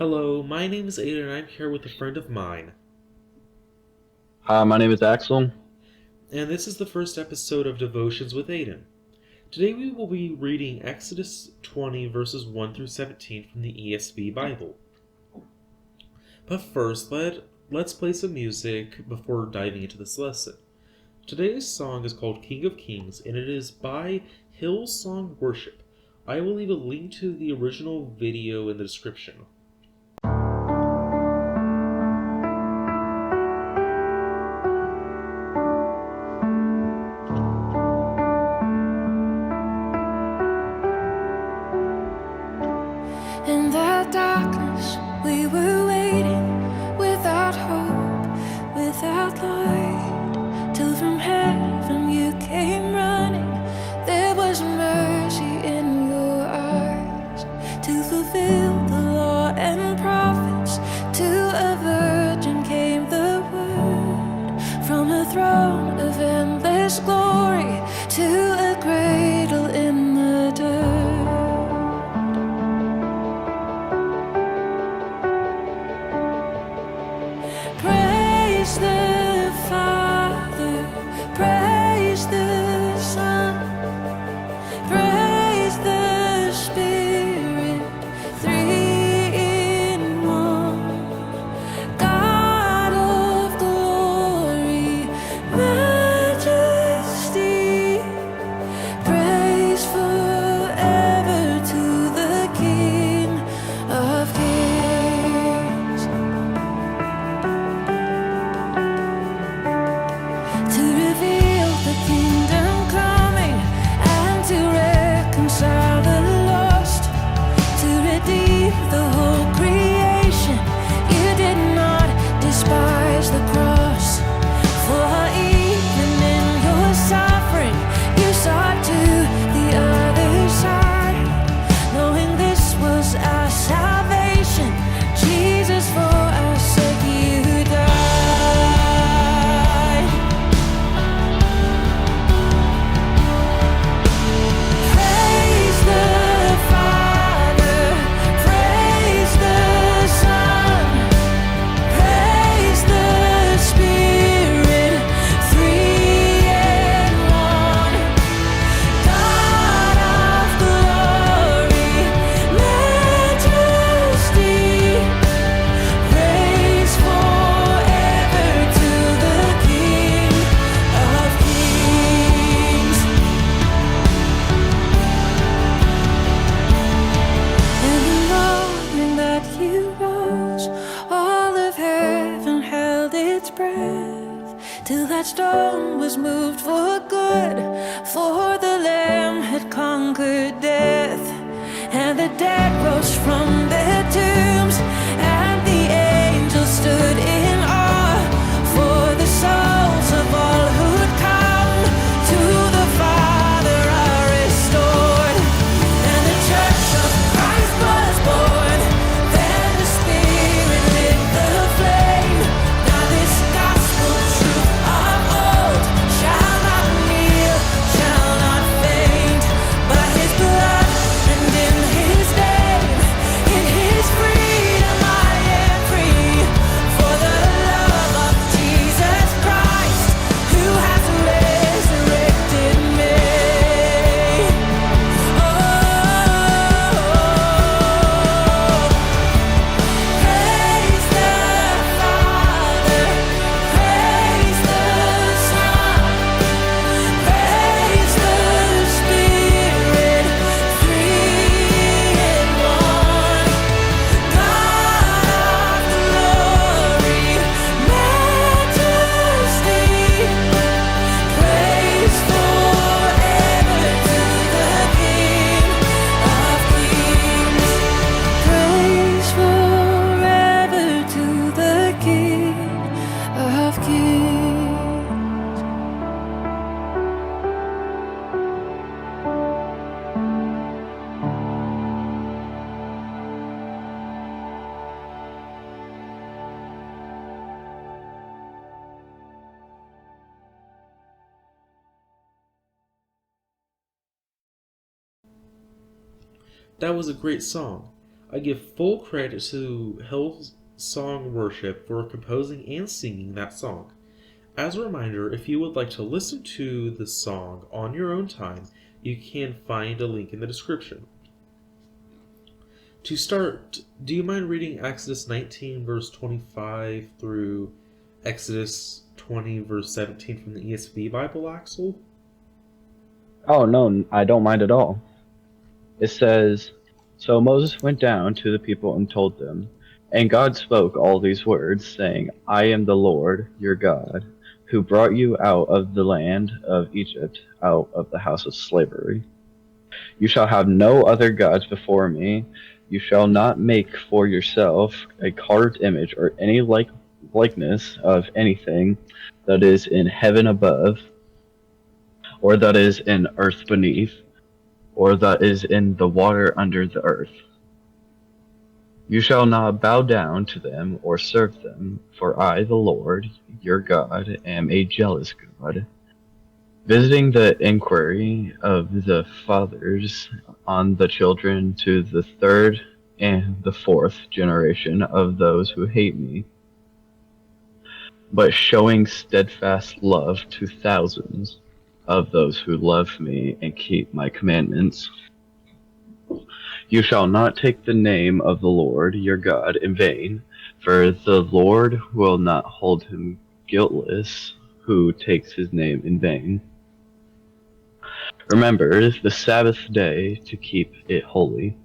Hello, my name is Aiden and I'm here with a friend of mine. Hi, my name is Axel. And this is the first episode of Devotions with Aiden. Today we will be reading Exodus 20 verses 1 through 17 from the ESV Bible. But first, let's play some music before diving into this lesson. Today's song is called King of Kings and it is by Hillsong Worship. I will leave a link to the original video in the description. In the darkness, we were waiting, without hope, without light, till from heaven you came running. There was mercy in your eyes, to fulfill the law and prophets. To a virgin came the word, from a throne of endless glory, to a cradle in the dirt. Praise the Father, praise the Son, praise the Spirit, three in one. God of glory, majesty, praise forever to the King of Kings. To reveal the kingdom coming, and to reconcile the lost, to redeem the whole creation. You did not despise the cross, for even in your suffering you saw to the other side, knowing this was our salvation. Jesus, for our sake you died. Praise the Father, praise the Son, praise the Spirit, three in one. God of glory, majesty, praise forever to the King of Kings. And the morning that you rose, all of heaven held its breath, till that stone was moved for good, for the Lamb had conquered death. And the dead rose from their tombs, and the angels stood in awe, for the souls of all who'd come to the Father are restored. And the church of Christ was born. Then the Spirit lit the flame. Now this gospel truth of old shall not kneel, shall not faint. By His blood and in His name, in His freedom I am free. For the love of Jesus Christ, who has resurrected me. Praise the Father, praise the Son, praise the Spirit, three in one. God of glory, majesty, praise forever to the King of Kings. Praise forever to the King of Kings. That was a great song. I give full credit to Hillsong Worship for composing and singing that song. As a reminder, if you would like to listen to the song on your own time, you can find a link in the description. To start, do you mind reading Exodus 19 verse 25 through Exodus 20 verse 17 from the ESV Bible, Axel? Oh, no, I don't mind at all. It says, "So Moses went down to the people and told them, and God spoke all these words, saying, I am the Lord, your God, who brought you out of the land of Egypt, out of the house of slavery. You shall have no other gods before me. You shall not make for yourself a carved image or any likeness of anything that is in heaven above, or that is in earth beneath, or that is in the water under the earth. You shall not bow down to them or serve them, for I, the Lord, your God, am a jealous God, visiting the iniquity of the fathers on the children to the third and the fourth generation of those who hate me, but showing steadfast love to thousands of those who love me and keep my commandments. You shall not take the name of the Lord your God in vain, for the Lord will not hold him guiltless who takes his name in vain. Remember the Sabbath day to keep it holy.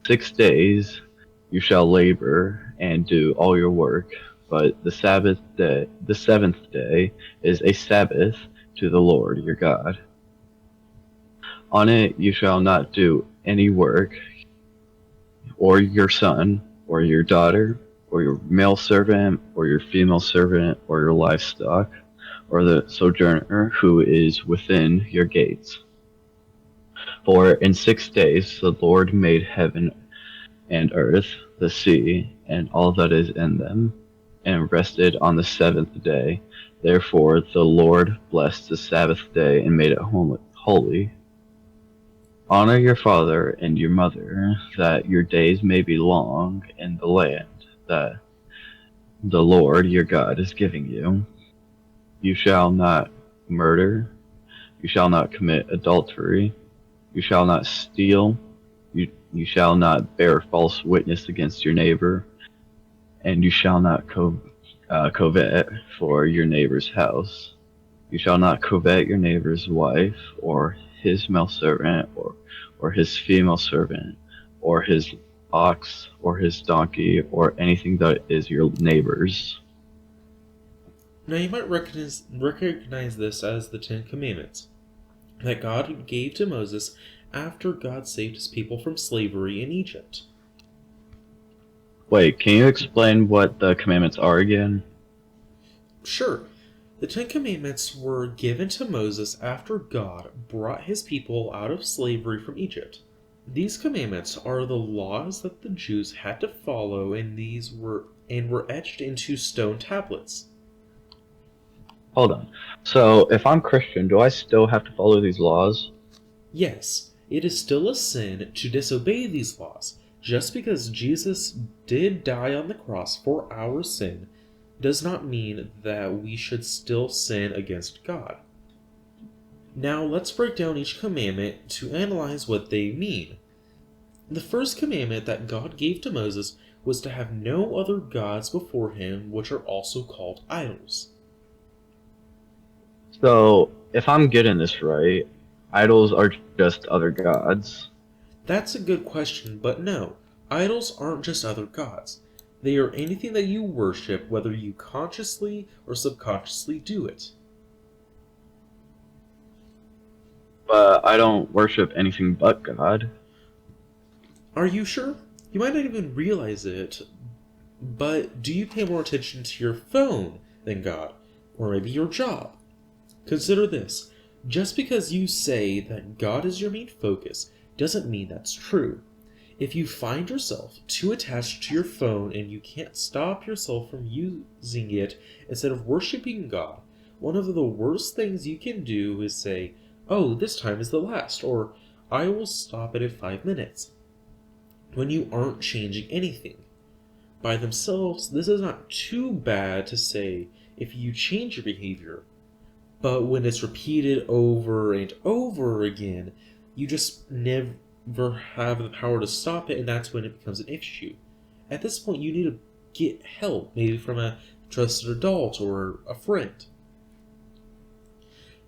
6 days you shall labor and do all your work, but the seventh day is a Sabbath to the Lord your God. On it you shall not do any work, or your son, or your daughter, or your male servant, or your female servant, or your livestock, or the sojourner who is within your gates. For in 6 days the Lord made heaven and earth, the sea, and all that is in them, and rested on the seventh day. Therefore the Lord blessed the Sabbath day and made it holy. Honor your father and your mother, that your days may be long in the land that the Lord your God is giving you. You shall not murder. You shall not commit adultery. You shall not steal. You shall not bear false witness against your neighbor. And you shall not covet for your neighbor's house. You shall not covet your neighbor's wife, or his male servant, or his female servant, or his ox, or his donkey, or anything that is your neighbor's." Now you might recognize this as the Ten Commandments that God gave to Moses after God saved his people from slavery in Egypt. Wait, can you explain what the commandments are again? Sure. The Ten Commandments were given to Moses after God brought his people out of slavery from Egypt. These commandments are the laws that the Jews had to follow, and were etched into stone tablets. Hold on. So, if I'm Christian, do I still have to follow these laws? Yes, it is still a sin to disobey these laws. Just because Jesus did die on the cross for our sin does not mean that we should still sin against God. Now let's break down each commandment to analyze what they mean. The first commandment that God gave to Moses was to have no other gods before him, which are also called idols. So, if I'm getting this right, idols are just other gods. That's a good question, but no, idols aren't just other gods. They are anything that you worship, whether you consciously or subconsciously do it. But I don't worship anything but God. Are you sure? You might not even realize it, but do you pay more attention to your phone than God? Or maybe your job? Consider this. Just because you say that God is your main focus doesn't mean that's true. If you find yourself too attached to your phone and you can't stop yourself from using it instead of worshiping God, one of the worst things you can do is say, "Oh, this time is the last," or "I will stop it in 5 minutes." when you aren't changing anything. By themselves, this is not too bad to say if you change your behavior, but when it's repeated over and over again, you just never have the power to stop it, and that's when it becomes an issue. At this point, you need to get help, maybe from a trusted adult or a friend.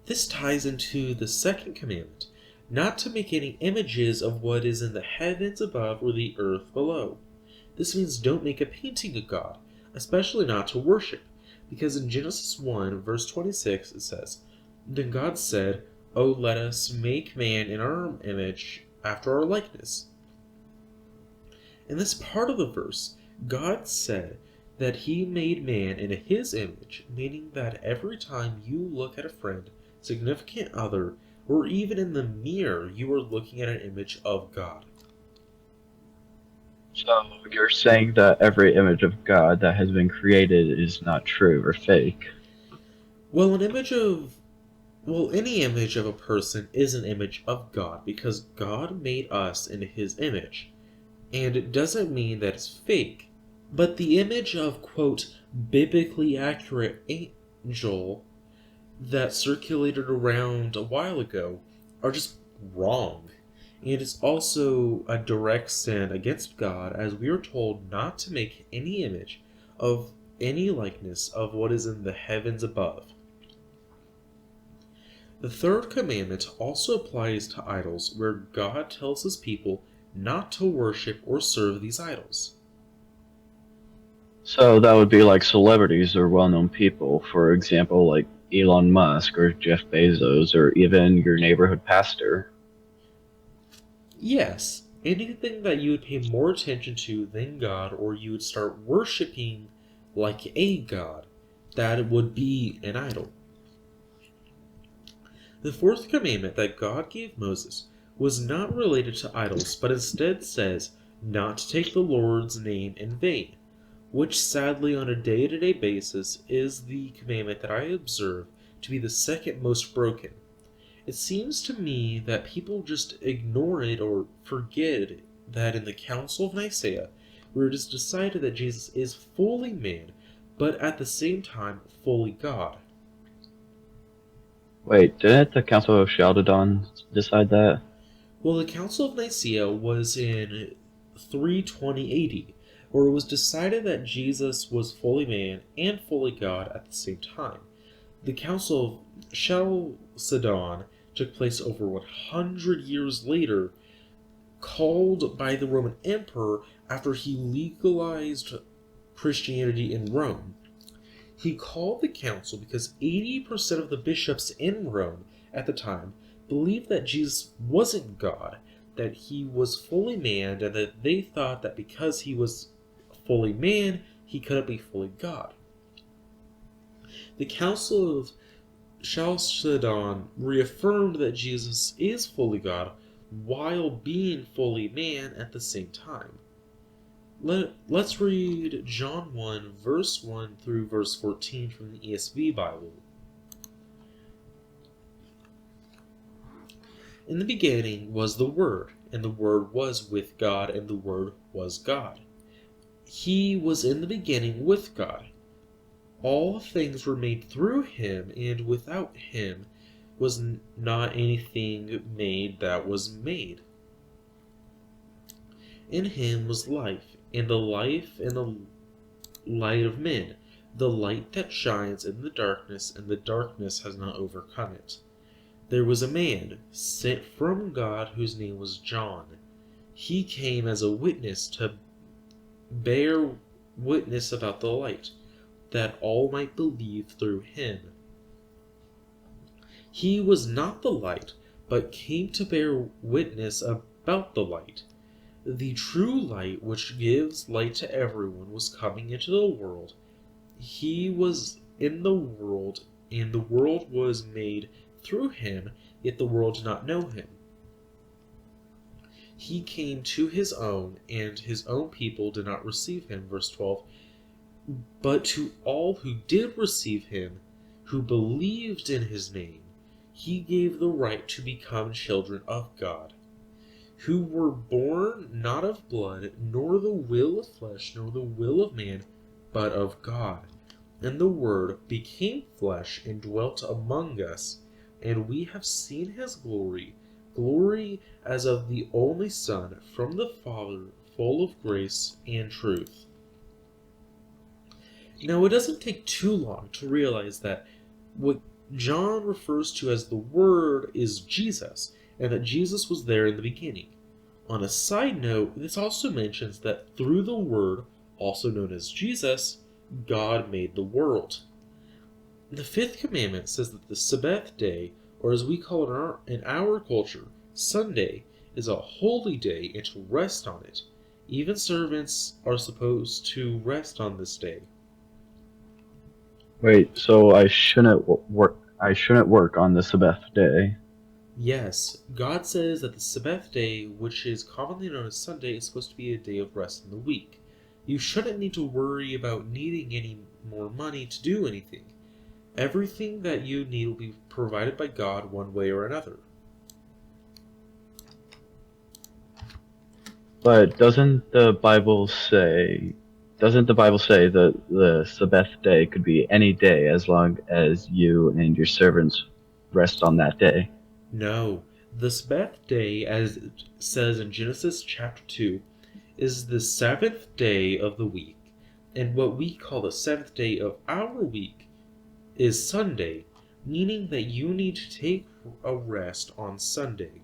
This ties into the second commandment, not to make any images of what is in the heavens above or the earth below. This means don't make a painting of God, especially not to worship, because in Genesis 1, verse 26, it says, "Then God said, Oh, let us make man in our image, after our likeness." In this part of the verse, God said that he made man in his image, meaning that every time you look at a friend, significant other, or even in the mirror, you are looking at an image of God. So you're saying that every image of God that has been created is not true or fake? Well, any image of a person is an image of God, because God made us in his image. And it doesn't mean that it's fake. But the image of, quote, biblically accurate angel that circulated around a while ago are just wrong. And it's also a direct sin against God, as we are told not to make any image of any likeness of what is in the heavens above. The third commandment also applies to idols, where God tells his people not to worship or serve these idols. So that would be like celebrities or well-known people, for example, like Elon Musk or Jeff Bezos or even your neighborhood pastor. Yes, anything that you would pay more attention to than God, or you would start worshiping like a god, that would be an idol. The fourth commandment that God gave Moses was not related to idols, but instead says not to take the Lord's name in vain, which sadly on a day-to-day basis is the commandment that I observe to be the second most broken. It seems to me that people just ignore it or forget that in the Council of Nicaea, where it is decided that Jesus is fully man, but at the same time fully God. Wait, didn't the Council of Chalcedon decide that? Well, the Council of Nicaea was in 320 AD, where it was decided that Jesus was fully man and fully God at the same time. The Council of Chalcedon took place over 100 years later, called by the Roman Emperor after he legalized Christianity in Rome. He called the council because 80% of the bishops in Rome at the time believed that Jesus wasn't God, that he was fully man, and that they thought that because he was fully man, he couldn't be fully God. The Council of Chalcedon reaffirmed that Jesus is fully God while being fully man at the same time. Let's read John 1, verse 1 through verse 14 from the ESV Bible. In the beginning was the Word, and the Word was with God, and the Word was God. He was in the beginning with God. All things were made through him, and without him was not anything made that was made. In him was life, and the life and the light of men, the light that shines in the darkness, and the darkness has not overcome it. There was a man sent from God whose name was John. He came as a witness to bear witness about the light, that all might believe through him. He was not the light, but came to bear witness about the light. The true light, which gives light to everyone, was coming into the world. He was in the world, and the world was made through him, yet the world did not know him. He came to his own, and his own people did not receive him. Verse 12. But to all who did receive him, who believed in his name, he gave the right to become children of God. who were born not of blood, nor the will of flesh, nor the will of man, but of God. And the Word became flesh and dwelt among us, and we have seen his glory, glory as of the only Son from the Father, full of grace and truth. Now, it doesn't take too long to realize that what John refers to as the Word is Jesus, and that Jesus was there in the beginning. On a side note, this also mentions that through the Word, also known as Jesus, God made the world. The fifth commandment says that the Sabbath day, or as we call it in our culture, Sunday, is a holy day and to rest on it. Even servants are supposed to rest on this day. Wait, so I shouldn't work. I shouldn't work on the Sabbath day. Yes, God says that the Sabbath day, which is commonly known as Sunday, is supposed to be a day of rest in the week. You shouldn't need to worry about needing any more money to do anything. Everything that you need will be provided by God one way or another. But doesn't the Bible say that the Sabbath day could be any day as long as you and your servants rest on that day? No, the Sabbath day, as it says in Genesis chapter 2, is the seventh day of the week, and what we call the seventh day of our week is Sunday, meaning that you need to take a rest on Sunday.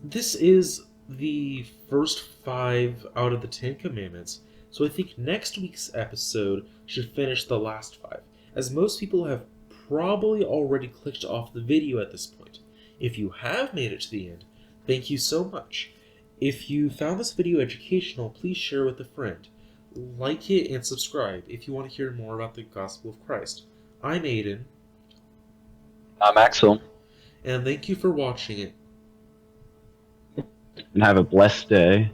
This is the first 5 out of the 10 commandments, so I think next week's episode should finish the last 5, as most people have probably already clicked off the video at this point. If you have made it to the end, thank you so much. If you found this video educational, please share with a friend. Like it and subscribe if you want to hear more about the gospel of Christ. I'm Aiden. I'm Axel, And thank you for watching it. and have a blessed day.